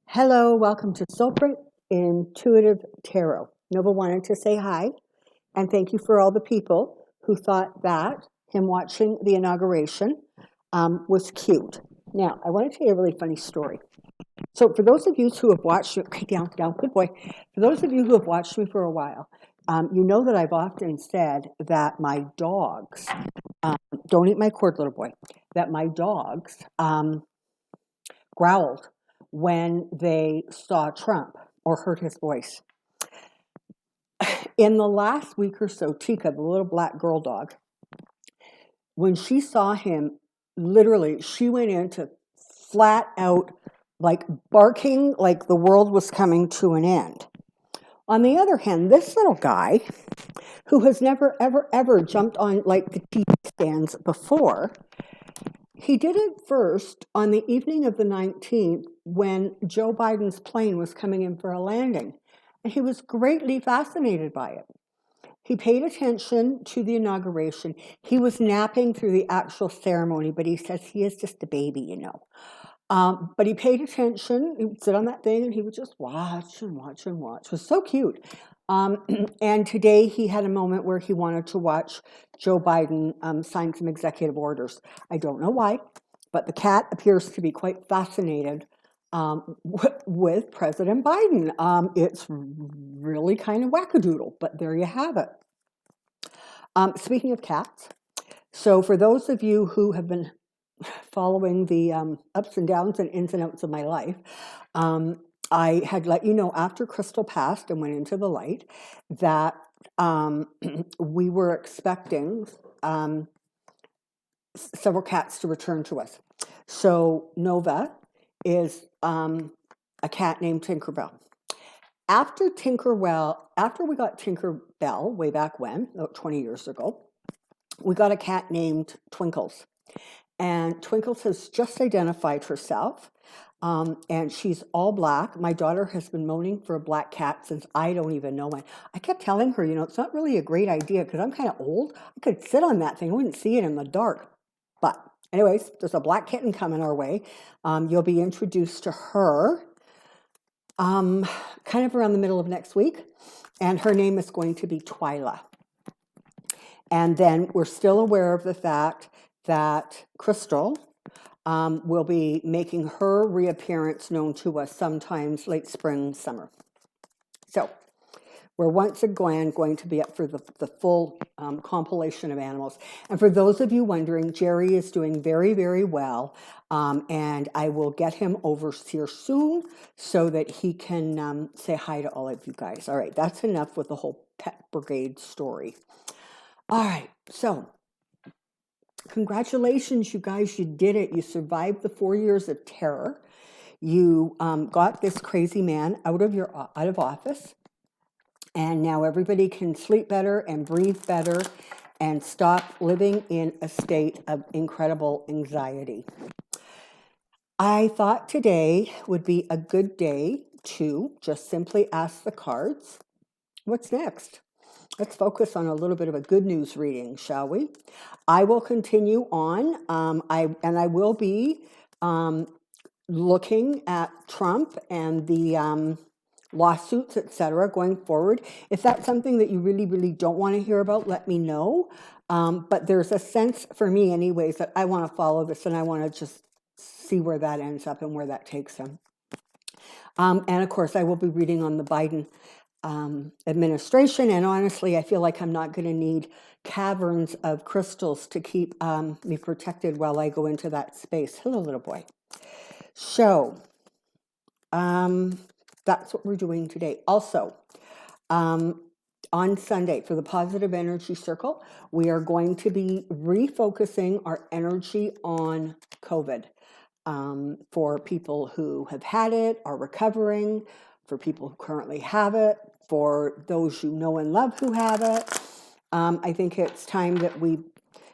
Hello, welcome to Soulprint Intuitive Tarot. Nova wanted to say hi and thank you for all the people who thought that him watching the inauguration was cute. Now, I want to tell you a really funny story. So, for those of you who have watched, okay, down, good boy. For those of you who have watched me for a while, you know that I've often said that my dogs, don't eat my cord, little boy, that my dogs growled when they saw Trump or heard his voice. In the last week or so, Tika, the little black girl dog, when she saw him, literally, she went into flat out, like barking like the world was coming to an end. On the other hand, this little guy, who has never, ever, ever jumped on like the TV stands before, he did it first on the evening of the 19th when Joe Biden's plane was coming in for a landing. And he was greatly fascinated by it. He paid attention to the inauguration. He was napping through the actual ceremony, but he says he is just a baby, you know. But he paid attention. He would sit on that thing and he would just watch and watch and watch. It was so cute. And today he had a moment where he wanted to watch Joe Biden sign some executive orders. I don't know why, but the cat appears to be quite fascinated with President Biden. It's really kind of wackadoodle, but there you have it. Speaking of cats, so for those of you who have been following the ups and downs and ins and outs of my life, I had let you know after Crystal passed and went into the light that we were expecting several cats to return to us. So Nova is a cat named Tinkerbell. After we got Tinkerbell way back when, about 20 years ago, we got a cat named Twinkles. And Twinkles has just identified herself, and she's all black. My daughter has been moaning for a black cat since I don't even know when. I kept telling her, it's not really a great idea because I'm kind of old. I could sit on that thing. I wouldn't see it in the dark. But anyways, there's a black kitten coming our way. You'll be introduced to her kind of around the middle of next week. And her name is going to be Twyla. And then we're still aware of the fact that Crystal will be making her reappearance known to us sometimes late spring, summer. So we're once again going to be up for the full compilation of animals. And for those of you wondering, Jerry is doing very, very well. And I will get him over here soon so that he can say hi to all of you guys. All right, that's enough with the whole pet brigade story. All right, so congratulations, you guys, you did it. You survived the 4 years of terror. You got this crazy man out of office. And now everybody can sleep better and breathe better and stop living in a state of incredible anxiety. I thought today would be a good day to just simply ask the cards, what's next? Let's focus on a little bit of a good news reading, shall we? I will continue on. I will be looking at Trump and the lawsuits, etc., going forward. If that's something that you really, really don't want to hear about, let me know. But there's a sense for me anyways that I want to follow this and I want to just see where that ends up and where that takes him. And of course, I will be reading on the Biden administration. And honestly, I feel like I'm not going to need caverns of crystals to keep me protected while I go into that space. Hello, little boy. So, that's what we're doing today. Also, on Sunday for the Positive Energy Circle, we are going to be refocusing our energy on COVID for people who have had it, are recovering, for people who currently have it, for those you know and love who have it. I think it's time that we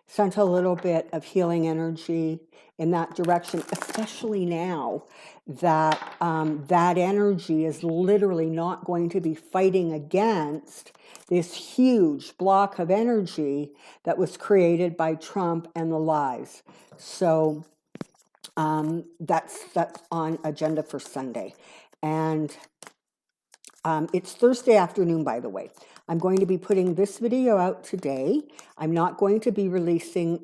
sent a little bit of healing energy in that direction, especially now that that energy is literally not going to be fighting against this huge block of energy that was created by Trump and the lies. So that's on agenda for Sunday. And it's Thursday afternoon, by the way. I'm going to be putting this video out today. I'm not going to be releasing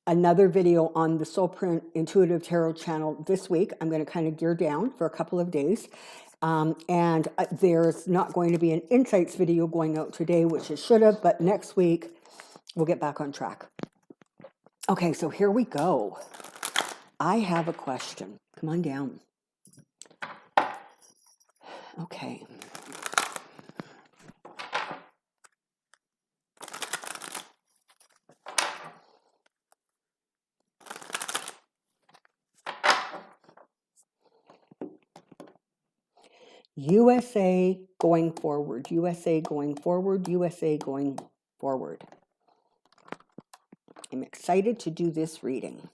another video on the Soulprint Intuitive Tarot channel this week. I'm going to kind of gear down for a couple of days. And there's not going to be an Insights video going out today, which it should have, but next week we'll get back on track. Okay, so here we go. I have a question. Come on down. Okay. USA going forward, USA going forward, USA going forward. I'm excited to do this reading.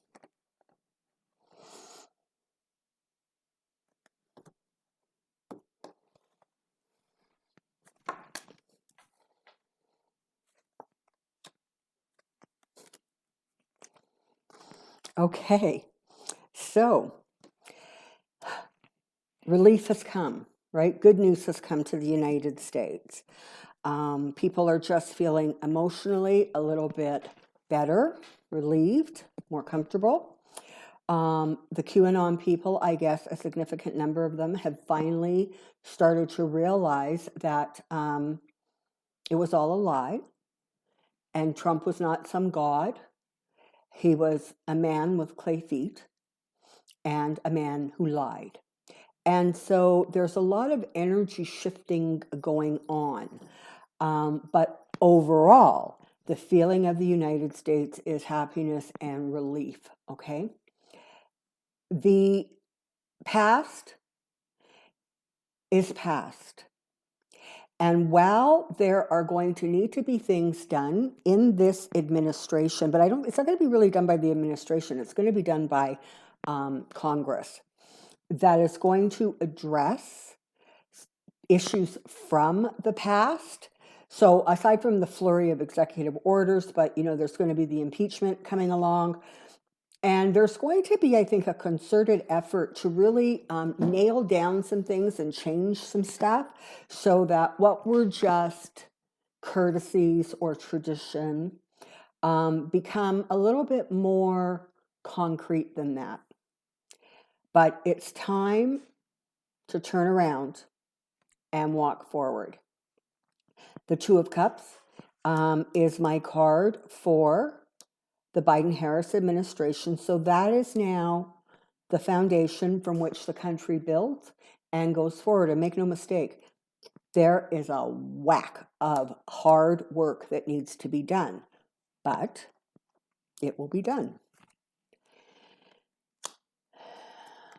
Okay, so relief has come, right? Good news has come to the United States. People are just feeling emotionally a little bit better, relieved, more comfortable. The QAnon people, I guess a significant number of them have finally started to realize that it was all a lie, and Trump was not some god. He was a man with clay feet and a man who lied. And so there's a lot of energy shifting going on. But overall, the feeling of the United States is happiness and relief, okay? The past is past. And while there are going to need to be things done in this administration, but it's not going to be really done by the administration, it's going to be done by Congress, that is going to address issues from the past. So aside from the flurry of executive orders, but there's going to be the impeachment coming along. And there's going to be, I think, a concerted effort to really nail down some things and change some stuff so that what were just courtesies or tradition become a little bit more concrete than that. But it's time to turn around and walk forward. The Two of Cups is my card for the Biden-Harris administration. So that is now the foundation from which the country builds and goes forward. And make no mistake, there is a whack of hard work that needs to be done, but it will be done.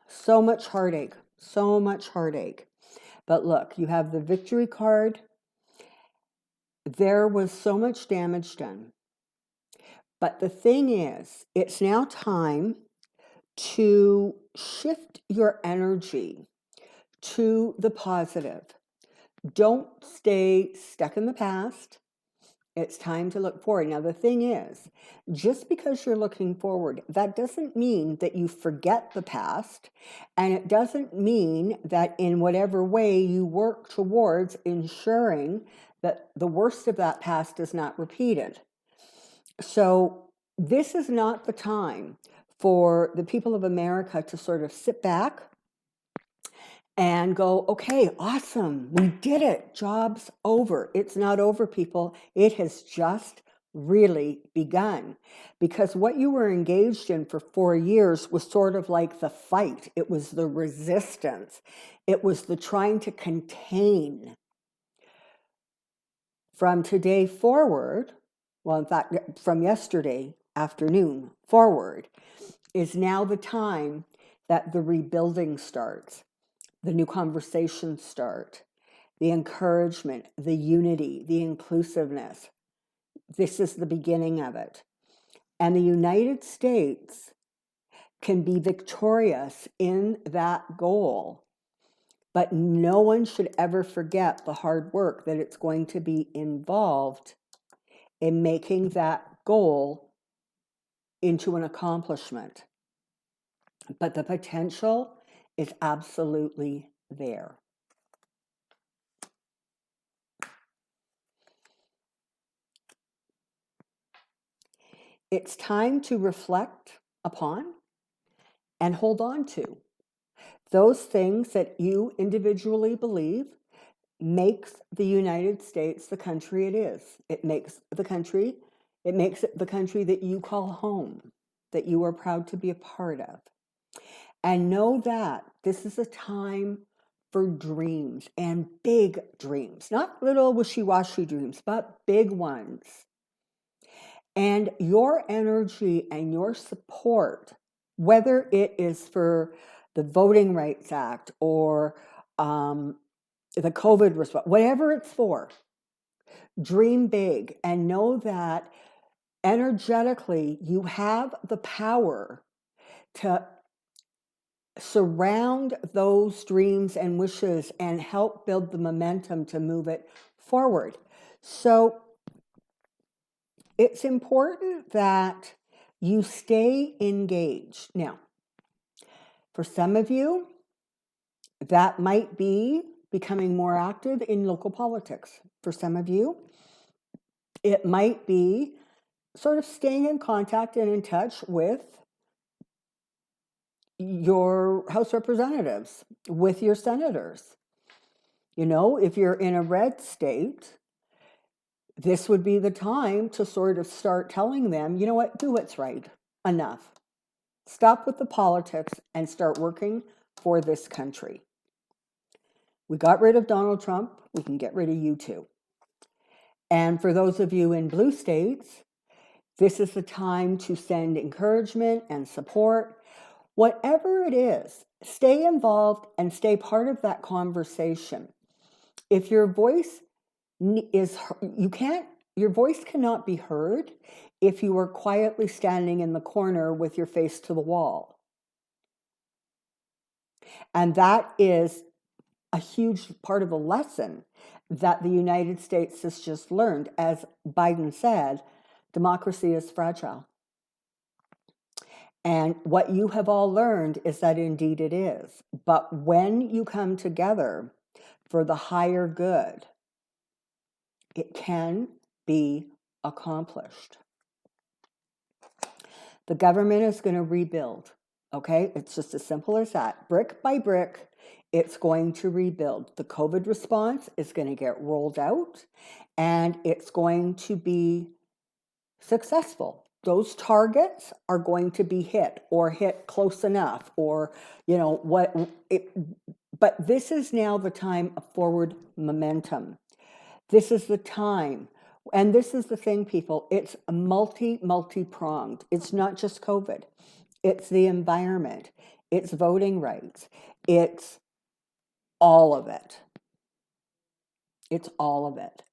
So much heartache, so much heartache. But look, you have the victory card. There was so much damage done. But the thing is, it's now time to shift your energy to the positive. Don't stay stuck in the past. It's time to look forward. Now, the thing is, just because you're looking forward, that doesn't mean that you forget the past, and it doesn't mean that in whatever way you work towards ensuring that the worst of that past is not repeated. So this is not the time for the people of America to sort of sit back and go, okay, awesome, we did it, job's over. It's not over, people. It has just really begun. Because what you were engaged in for 4 years was sort of like the fight. It was the resistance. It was the trying to contain. From today forward, well, in fact, from yesterday afternoon forward, is now the time that the rebuilding starts, the new conversations start, the encouragement, the unity, the inclusiveness. This is the beginning of it. And the United States can be victorious in that goal, but no one should ever forget the hard work that it's going to be involved in making that goal into an accomplishment. but the potential is absolutely there. It's time to reflect upon and hold on to those things that you individually believe makes the United States the country it is. It makes it the country that you call home, that you are proud to be a part of. And know that this is a time for dreams, and big dreams, not little wishy-washy dreams, but big ones. And your energy and your support, whether it is for the Voting Rights Act or the COVID response, whatever it's for, dream big and know that energetically you have the power to surround those dreams and wishes and help build the momentum to move it forward. So it's important that you stay engaged. Now, for some of you, that might be becoming more active in local politics. For some of you, it might be sort of staying in contact and in touch with your House representatives, with your senators. You know, if you're in a red state, this would be the time to sort of start telling them, you know what, do what's right. Enough. Stop with the politics and start working for this country. We got rid of Donald Trump. We can get rid of you too. And for those of you in blue states, this is the time to send encouragement and support. Whatever it is, stay involved and stay part of that conversation. If your voice your voice cannot be heard if you are quietly standing in the corner with your face to the wall. And that is a huge part of the lesson that the United States has just learned. As Biden said, democracy is fragile. And what you have all learned is that indeed it is. But when you come together for the higher good, it can be accomplished. The government is going to rebuild, okay? It's just as simple as that. Brick by brick, it's going to rebuild. The COVID response is going to get rolled out, and it's going to be successful. Those targets are going to be hit or hit close enough, or, you know, but this is now the time of forward momentum. This is the time. And this is the thing, people, it's multi-pronged. It's not just COVID. It's the environment. It's voting rights. It's all of it. It's all of it.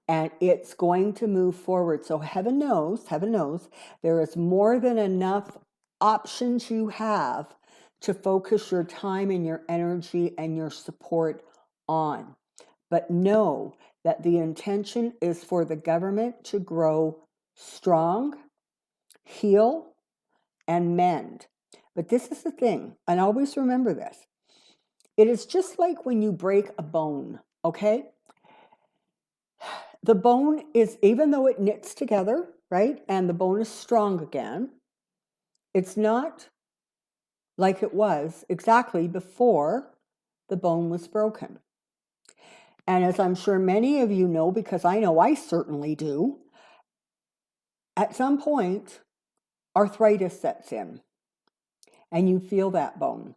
And it's going to move forward. So heaven knows, there is more than enough options you have to focus your time and your energy and your support on. But know that the intention is for the government to grow strong, heal, and mend. But this is the thing, and always remember this. It is just like when you break a bone, okay? The bone is, even though it knits together, right, and the bone is strong again, it's not like it was exactly before the bone was broken. And as I'm sure many of you know, because I know I certainly do, at some point, arthritis sets in and you feel that bone.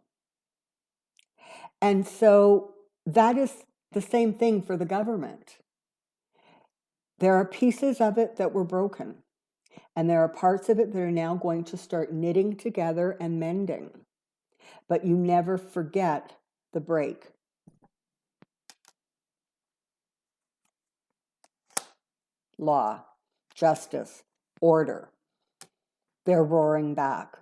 And so that is the same thing for the government. There are pieces of it that were broken, and there are parts of it that are now going to start knitting together and mending. But you never forget the break. Law, justice, order. They're roaring back.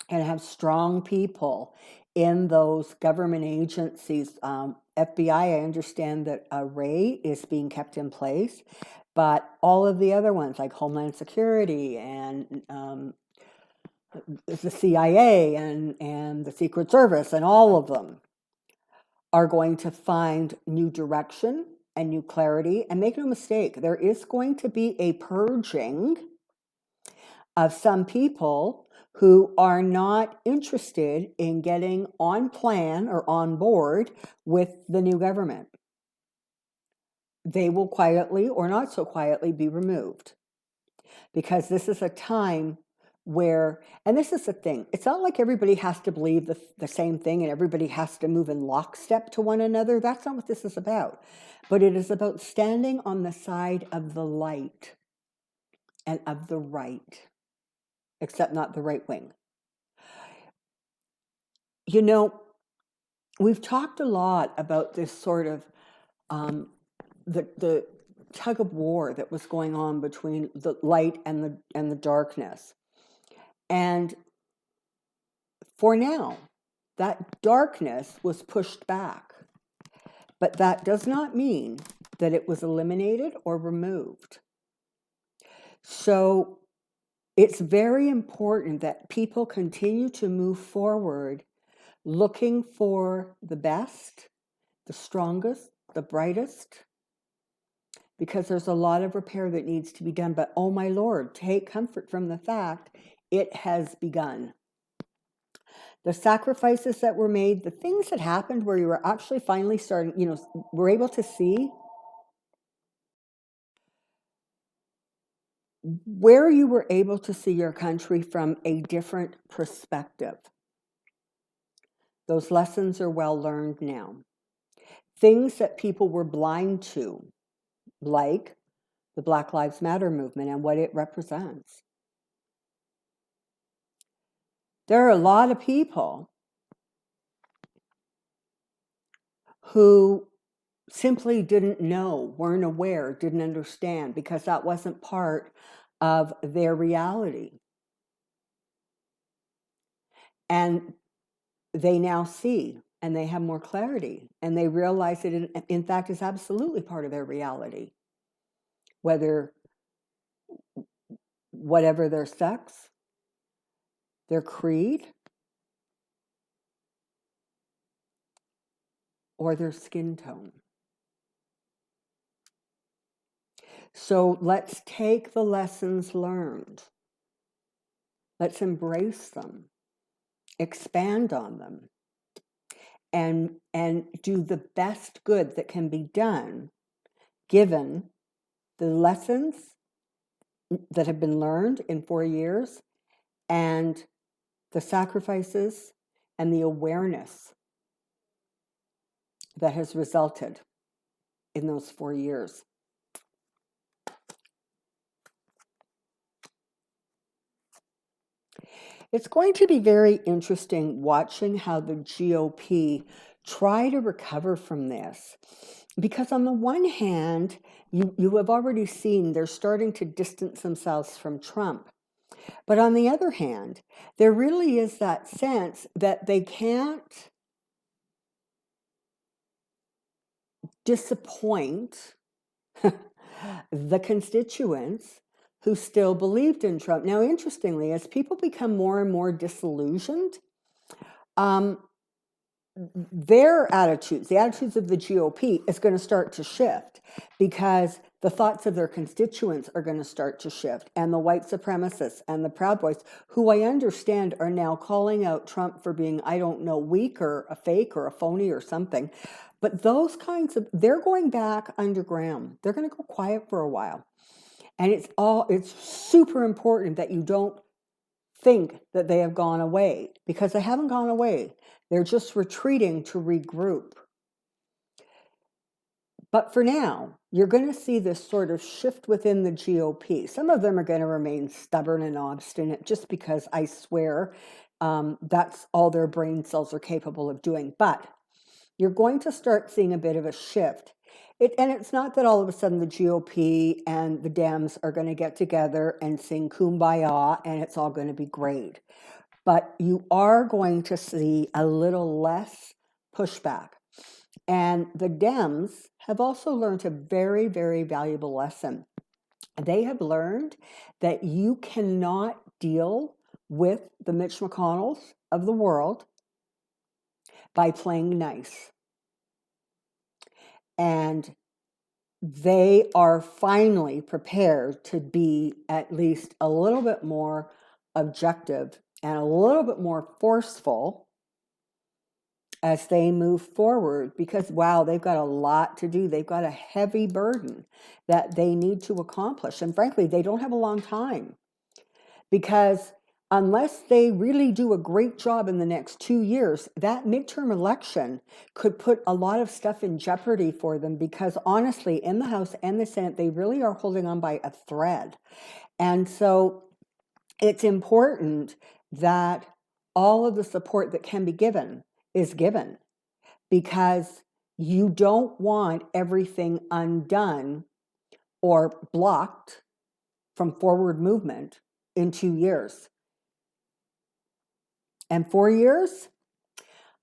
And have strong people in those government agencies. FBI, I understand that Ray is being kept in place, but all of the other ones like Homeland Security and the CIA and the Secret Service and all of them are going to find new direction and new clarity. And make no mistake, there is going to be a purging of some people who are not interested in getting on plan or on board with the new government. They will quietly or not so quietly be removed, because this is a time where, and this is the thing, it's not like everybody has to believe the same thing and everybody has to move in lockstep to one another. That's not what this is about. But it is about standing on the side of the light and of the right, except not the right wing. You know, we've talked a lot about this sort of the tug of war that was going on between the light and the darkness. And for now, that darkness was pushed back. But that does not mean that it was eliminated or removed. So it's very important that people continue to move forward looking for the best, the strongest, the brightest, because there's a lot of repair that needs to be done. But oh my Lord, take comfort from the fact it has begun. The sacrifices that were made, the things that happened where you were actually finally starting, were able to see where you were able to see your country from a different perspective. Those lessons are well learned now. Things that people were blind to, like the Black Lives Matter movement and what it represents. There are a lot of people who simply didn't know, weren't aware, didn't understand, because that wasn't part of their reality. And they now see, and they have more clarity, and they realize that it, in fact, is absolutely part of their reality. Whatever their sex, their creed, or their skin tone. So let's take the lessons learned. Let's embrace them, expand on them, and do the best good that can be done given the lessons that have been learned in 4 years and the sacrifices and the awareness that has resulted in those 4 years. It's going to be very interesting watching how the GOP try to recover from this. Because on the one hand, you have already seen they're starting to distance themselves from Trump. But on the other hand, there really is that sense that they can't disappoint the constituents who still believed in Trump. Now, interestingly, as people become more and more disillusioned, their attitudes, the attitudes of the GOP, is going to start to shift, because the thoughts of their constituents are going to start to shift. And the white supremacists and the Proud Boys, who I understand are now calling out Trump for being, I don't know, weak or a fake or a phony or something. But those kinds of, they're going back underground. They're going to go quiet for a while. And it's super important that you don't think that they have gone away, because they haven't gone away. They're just retreating to regroup. But for now, you're going to see this sort of shift within the GOP. Some of them are going to remain stubborn and obstinate, just because I swear that's all their brain cells are capable of doing. But you're going to start seeing a bit of a shift. And it's not that all of a sudden the GOP and the Dems are going to get together and sing Kumbaya and it's all going to be great. But you are going to see a little less pushback. And the Dems have also learned a very, very valuable lesson. They have learned that you cannot deal with the Mitch McConnells of the world by playing nice. And they are finally prepared to be at least a little bit more objective and a little bit more forceful as they move forward, because wow, they've got a lot to do. They've got a heavy burden that they need to accomplish. And frankly, they don't have a long time, because unless they really do a great job in the next 2 years, that midterm election could put a lot of stuff in jeopardy for them, because honestly, in the House and the Senate, they really are holding on by a thread. And so it's important that all of the support that can be given is given, because you don't want everything undone or blocked from forward movement in 2 years. And 4 years,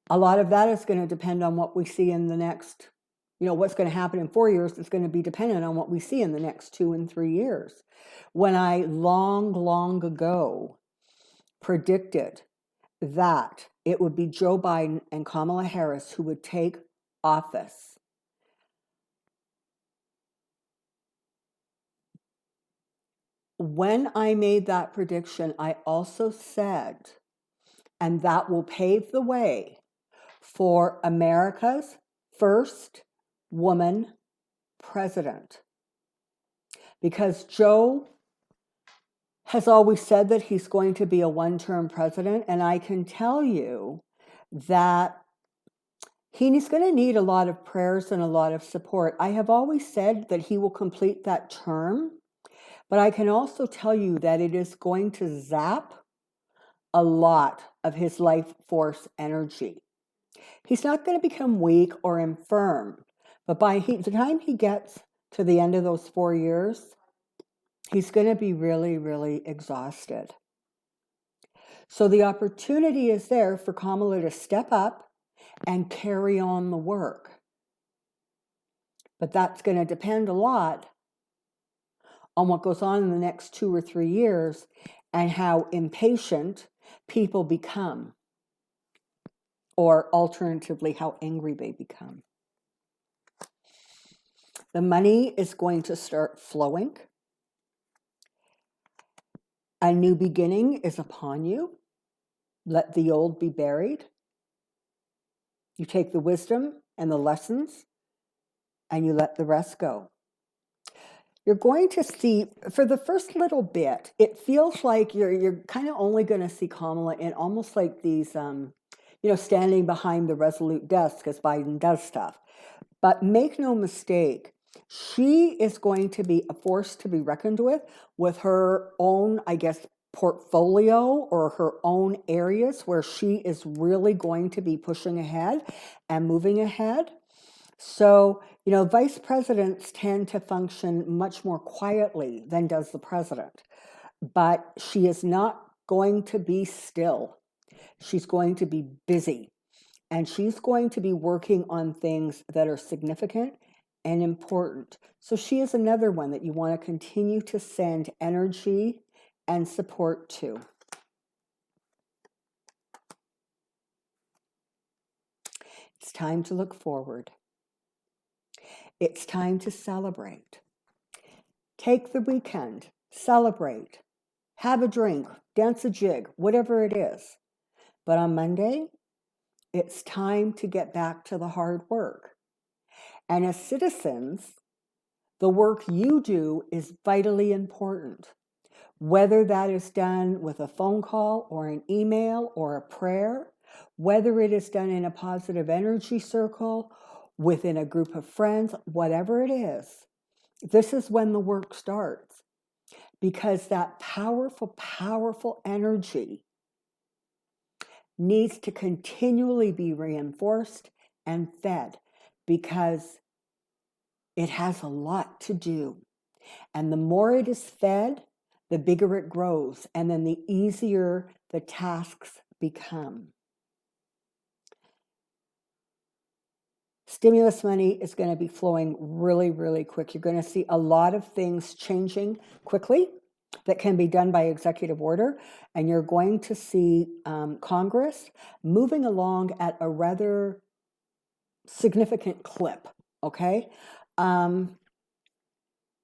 a lot of that is going to depend on what we see in the next, what's going to happen in 4 years is going to be dependent on what we see in the next 2 and 3 years. When I long ago predicted that it would be Joe Biden and Kamala Harris who would take office, when I made that prediction, I also said, and that will pave the way for America's first woman president. Because Joe has always said that he's going to be a one-term president, and I can tell you that he's going to need a lot of prayers and a lot of support. I have always said that he will complete that term, but I can also tell you that it is going to zap a lot of his life force energy. He's not going to become weak or infirm, but by the time he gets to the end of those 4 years, he's going to be really, really exhausted. So the opportunity is there for Kamala to step up and carry on the work. But that's going to depend a lot on what goes on in the next 2 or 3 years and how impatient people become, or alternatively, how angry they become. The money is going to start flowing. A new beginning is upon you. Let the old be buried. You take the wisdom and the lessons, and you let the rest go. You're going to see, for the first little bit, it feels like you're kind of only going to see Kamala in almost like these, standing behind the resolute desk as Biden does stuff. But make no mistake, she is going to be a force to be reckoned with her own, I guess, portfolio or her own areas where she is really going to be pushing ahead and moving ahead. So, vice presidents tend to function much more quietly than does the president. But she is not going to be still. She's going to be busy. And she's going to be working on things that are significant and important. So she is another one that you want to continue to send energy and support to. It's time to look forward. It's time to celebrate. Take the weekend, celebrate, have a drink, dance a jig, whatever it is. But on Monday, it's time to get back to the hard work. And as citizens, the work you do is vitally important. Whether that is done with a phone call or an email or a prayer, whether it is done in a positive energy circle, within a group of friends, whatever it is, this is when the work starts. Because that powerful energy needs to continually be reinforced and fed, because it has a lot to do. And the more it is fed, the bigger it grows, and then the easier the tasks become. Stimulus money is going to be flowing really, really quick. You're going to see a lot of things changing quickly. that can be done by executive order, and you're going to see Congress moving along at a rather significant clip, okay?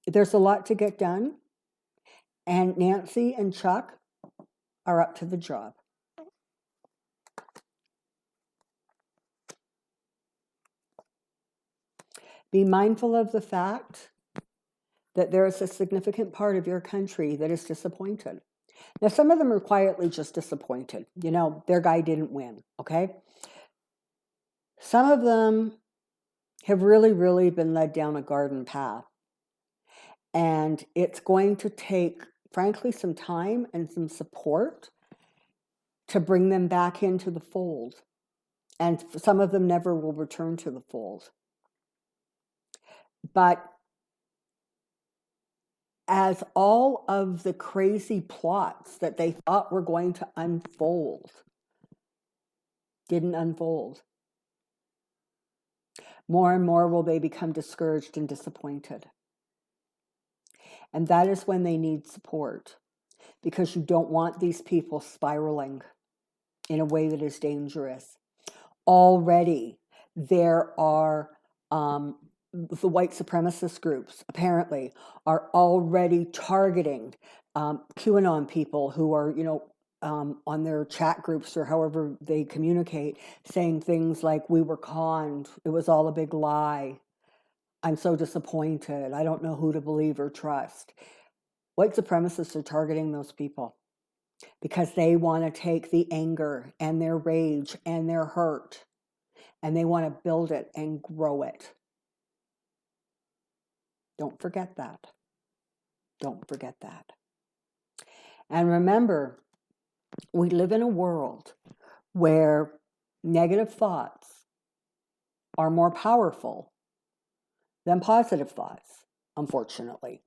There's a lot to get done, and Nancy and Chuck are up to the job. Be mindful of the fact that there is a significant part of your country that is disappointed. Now, some of them are quietly just disappointed. You know, their guy didn't win, okay? Some of them have really, really been led down a garden path. And it's going to take, frankly, some time and some support to bring them back into the fold. And some of them never will return to the fold. But as all of the crazy plots that they thought were going to unfold didn't unfold, more and more will they become discouraged and disappointed. And that is when they need support, because you don't want these people spiraling in a way that is dangerous. Already, there are the white supremacist groups, apparently, are already targeting QAnon people who are, on their chat groups or however they communicate, saying things like, "We were conned. It was all a big lie. I'm so disappointed. I don't know who to believe or trust." White supremacists are targeting those people because they want to take the anger and their rage and their hurt, and they want to build it and grow it. Don't forget that. Don't forget that. And remember, we live in a world where negative thoughts are more powerful than positive thoughts, unfortunately.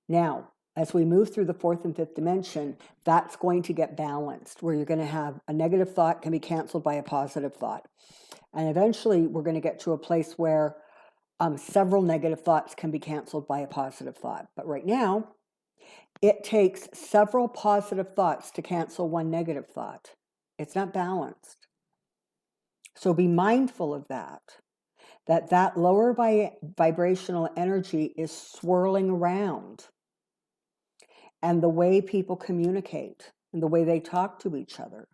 Now, as we move through the fourth and fifth dimension, that's going to get balanced, where you're going to have a negative thought can be canceled by a positive thought. And eventually, we're going to get to a place where several negative thoughts can be canceled by a positive thought. But right now, it takes several positive thoughts to cancel one negative thought. It's not balanced. So be mindful of that lower vibrational energy is swirling around. And the way people communicate and the way they talk to each other,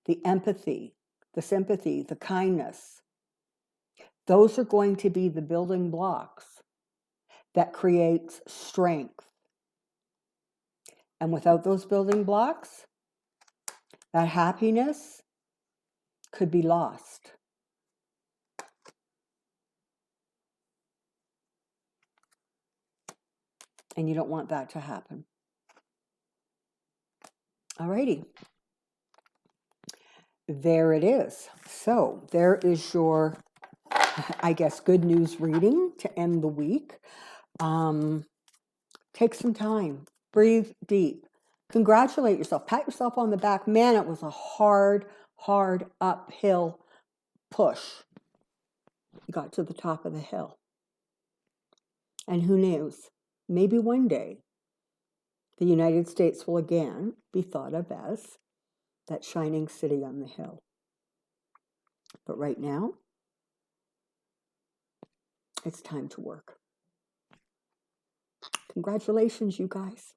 the empathy, the sympathy, the kindness, those are going to be the building blocks that creates strength. And without those building blocks, that happiness could be lost. And you don't want that to happen. Alrighty. There it is. So there is your, I guess, good news reading to end the week. Take some time. Breathe deep. Congratulate yourself. Pat yourself on the back. Man, it was a hard uphill push. You got to the top of the hill. And who knows? Maybe one day the United States will again be thought of as that shining city on the hill. But right now, it's time to work. Congratulations, you guys.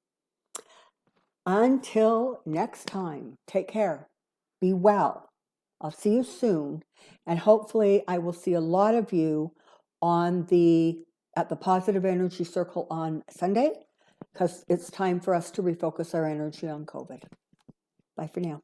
Until next time, take care. Be well. I'll see you soon. And hopefully I will see a lot of you at the Positive Energy Circle on Sunday, because it's time for us to refocus our energy on COVID. Bye for now.